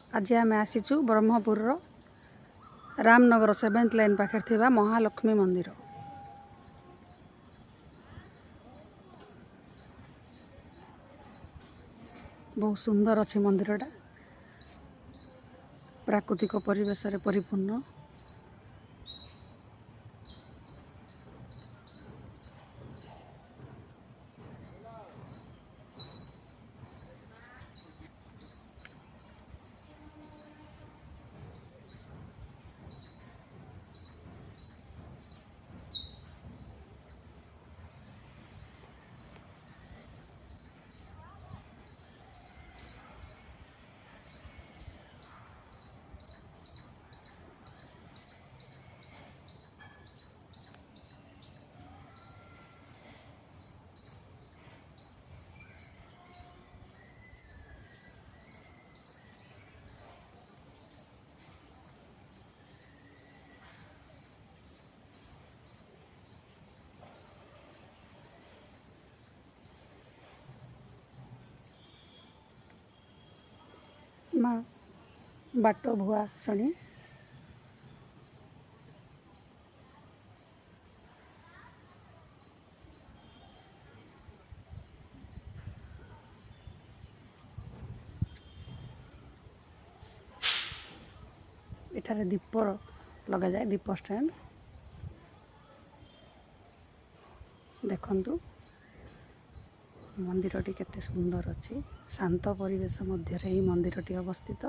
आज आम आसीचु Brahmapur Ramnagar 7th line पाखे थिबा महालक्ष्मी मंदिर। बहुत सुंदर अच्छे मंदिरटा, प्राकृतिक परिवेश रे परिपूर्ण। माँ बाट भुआ शनि एठारे दीप लगा जाए, दीप स्टैंड देखंतु। मंदिरटी केते सुंदर अच्छी, शांत परिवेश मध्य ही मंदिरटी अवस्थित।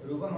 रूपम